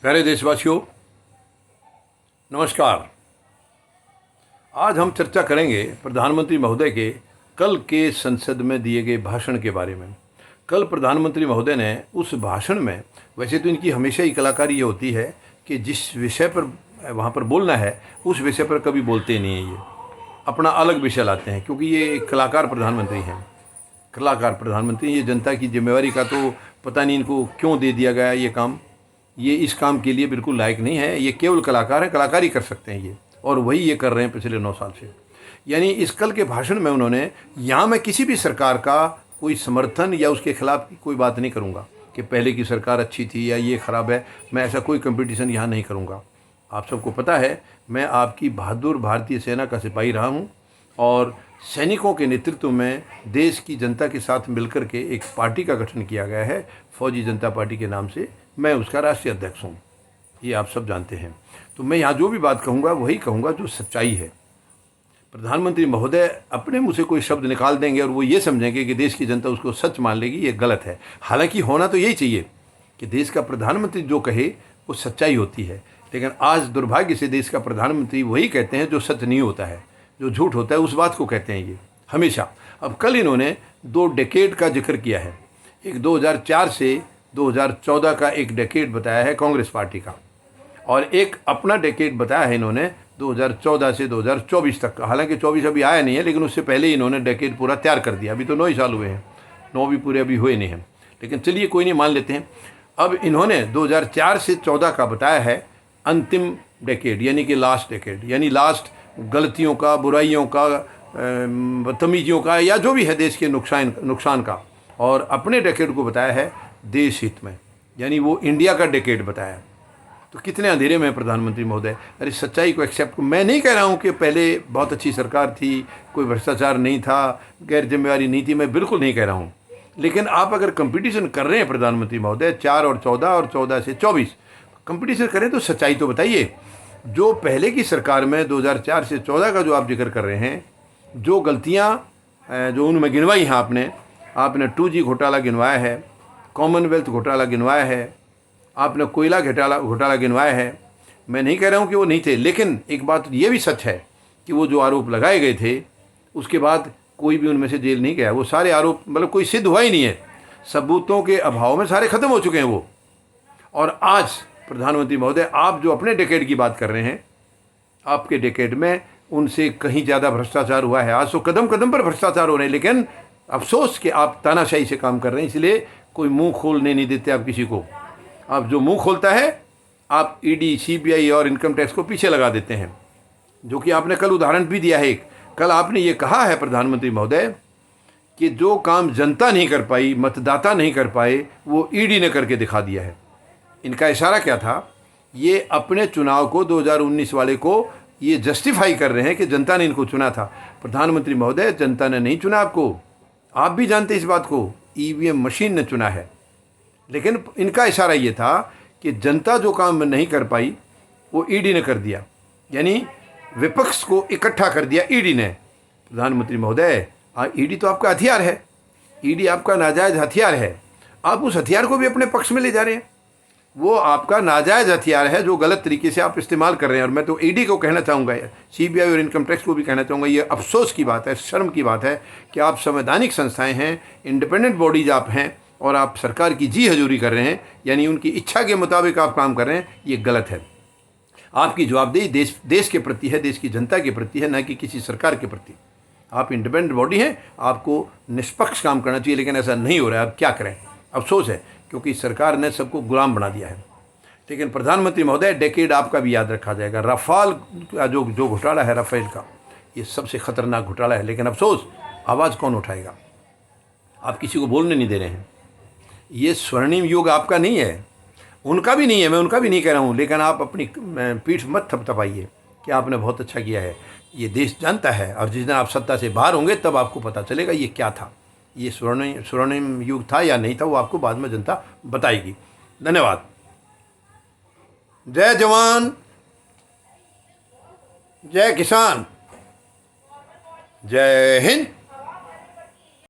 प्यारे देशवासियों, नमस्कार। आज हम चर्चा करेंगे प्रधानमंत्री महोदय के कल के संसद में दिए गए भाषण के बारे में। कल प्रधानमंत्री महोदय ने उस भाषण में, वैसे तो इनकी हमेशा ही कलाकारी ये होती है कि जिस विषय पर वहाँ पर बोलना है उस विषय पर कभी बोलते नहीं हैं। ये अपना अलग विषय लाते हैं क्योंकि ये एक कलाकार प्रधानमंत्री हैं। कलाकार प्रधानमंत्री, ये जनता की जिम्मेवारी का तो पता नहीं इनको क्यों दे दिया गया ये काम। ये इस काम के लिए बिल्कुल लायक नहीं है। ये केवल कलाकार हैं, कलाकारी कर सकते हैं ये, और वही ये कर रहे हैं पिछले 9 साल से। यानी इस कल के भाषण में उन्होंने, यहाँ मैं किसी भी सरकार का कोई समर्थन या उसके खिलाफ कोई बात नहीं करूँगा कि पहले की सरकार अच्छी थी या ये ख़राब है। मैं ऐसा कोई कंपटीशन यहाँ नहीं करूँगा। आप सबको पता है मैं आपकी बहादुर भारतीय सेना का सिपाही रहा हूँ और सैनिकों के नेतृत्व में देश की जनता के साथ मिलकर के एक पार्टी का गठन किया गया है, फौजी जनता पार्टी के नाम से। मैं उसका राष्ट्रीय अध्यक्ष हूँ, ये आप सब जानते हैं। तो मैं यहाँ जो भी बात कहूँगा वही कहूँगा जो सच्चाई है। प्रधानमंत्री महोदय अपने मुँह से कोई शब्द निकाल देंगे और वो ये समझेंगे कि देश की जनता उसको सच मान लेगी, ये गलत है। हालांकि होना तो यही चाहिए कि देश का प्रधानमंत्री जो कहे वो सच्चाई होती है, लेकिन आज दुर्भाग्य से देश का प्रधानमंत्री वही कहते हैं जो सच नहीं होता है, जो झूठ होता है उस बात को कहते हैं ये हमेशा। अब कल इन्होंने 2 डेकेड का जिक्र किया है। एक 2004 से 2014 का एक डेकेड बताया है कांग्रेस पार्टी का, और एक अपना डेकेड बताया है इन्होंने 2014 से 2024 तक का। हालांकि 24 अभी आया नहीं है, लेकिन उससे पहले ही इन्होंने डेकेड पूरा तैयार कर दिया। अभी तो 9 ही साल हुए हैं, 9 भी पूरे अभी हुए नहीं हैं, लेकिन चलिए कोई नहीं, मान लेते हैं। अब इन्होंने 2004 से 14 का बताया है अंतिम डेकेड, यानी कि लास्ट डेकेड, यानी लास्ट गलतियों का, बुराइयों का, बदतमीजियों का, या जो भी है देश के नुकसान का। और अपने डेकेड को बताया है देश हित में, यानी वो इंडिया का डेकेड बताया। तो कितने अंधेरे में प्रधानमंत्री महोदय। अरे सच्चाई को एक्सेप्ट, मैं नहीं कह रहा हूँ कि पहले बहुत अच्छी सरकार थी, कोई भ्रष्टाचार नहीं था, गैर जिम्मेवारी नहीं थी, मैं बिल्कुल नहीं कह रहा हूँ। लेकिन आप अगर कंपटीशन कर रहे हैं प्रधानमंत्री महोदय 4 और 14 और 14 से 24 कंपटीशन करें तो सच्चाई तो बताइए। जो पहले की सरकार में 2004 से 14 का जो आप जिक्र कर रहे हैं, जो गलतियाँ जो उनमें गिनवाई हैं आपने 2G घोटाला गिनवाया है, कॉमनवेल्थ घोटाला गिनवाया है, आपने कोयला घोटाला गिनवाया है। मैं नहीं कह रहा हूँ कि वो नहीं थे, लेकिन एक बात ये भी सच है कि वो जो आरोप लगाए गए थे उसके बाद कोई भी उनमें से जेल नहीं गया। वो सारे आरोप मतलब कोई सिद्ध हुआ ही नहीं है, सबूतों के अभाव में सारे ख़त्म हो चुके हैं वो। और आज प्रधानमंत्री महोदय आप जो अपने डेकेड की बात कर रहे हैं, आपके डेकेड में उनसे कहीं ज़्यादा भ्रष्टाचार हुआ है। आज तो कदम कदम पर भ्रष्टाचार हो रहे हैं, लेकिन अफसोस कि आप तानाशाही से काम कर रहे हैं, इसलिए कोई मुंह खोलने नहीं देते आप किसी को। आप जो मुंह खोलता है आप ईडी, सीबीआई और इनकम टैक्स को पीछे लगा देते हैं, जो कि आपने कल उदाहरण भी दिया है एक। कल आपने ये कहा है प्रधानमंत्री महोदय कि जो काम जनता नहीं कर पाई, मतदाता नहीं कर पाए, वो ईडी ने करके दिखा दिया है। इनका इशारा क्या था? ये अपने चुनाव को 2019 वाले को ये जस्टिफाई कर रहे हैं कि जनता ने इनको चुना था। प्रधानमंत्री महोदय, जनता ने नहीं चुना आपको, आप भी जानते इस बात को, ईवीएम मशीन ने चुना है। लेकिन इनका इशारा ये था कि जनता जो काम नहीं कर पाई वो ईडी ने कर दिया, यानी विपक्ष को इकट्ठा कर दिया ईडी ने। प्रधानमंत्री महोदय, ईडी तो आपका हथियार है, ईडी आपका नाजायज़ हथियार है। आप उस हथियार को भी अपने पक्ष में ले जा रहे हैं। वो आपका नाजायज़ हथियार है जो गलत तरीके से आप इस्तेमाल कर रहे हैं। और मैं तो ईडी को कहना चाहूँगा, सीबीआई और इनकम टैक्स को भी कहना चाहूँगा, ये अफसोस की बात है, शर्म की बात है कि आप संवैधानिक संस्थाएं हैं, इंडिपेंडेंट बॉडीज आप हैं, और आप सरकार की जी हजूरी कर रहे हैं, यानी उनकी इच्छा के मुताबिक आप काम कर रहे हैं। ये गलत है। आपकी जवाबदेही देश के प्रति है, देश की जनता के प्रति है, न कि किसी सरकार के प्रति। आप इंडिपेंडेंट बॉडी हैं, आपको निष्पक्ष काम करना चाहिए, लेकिन ऐसा नहीं हो रहा है। अब क्या करें, अफसोस है, क्योंकि सरकार ने सबको गुलाम बना दिया है। लेकिन प्रधानमंत्री महोदय, डेकेड आपका भी याद रखा जाएगा। राफेल का जो घोटाला है, राफेल का, ये सबसे खतरनाक घोटाला है। लेकिन अफसोस, आवाज़ कौन उठाएगा? आप किसी को बोलने नहीं दे रहे हैं। ये स्वर्णिम युग आपका नहीं है, उनका भी नहीं है, मैं उनका भी नहीं कह रहा हूँ, लेकिन आप अपनी पीठ मत थपथपाइए कि आपने बहुत अच्छा किया है। ये देश जानता है, और जिस दिन आप सत्ता से बाहर होंगे तब आपको पता चलेगा ये क्या था, ये स्वर्णिम युग था या नहीं था, वो आपको बाद में जनता बताएगी। धन्यवाद। जय जवान, जय किसान, जय हिंद।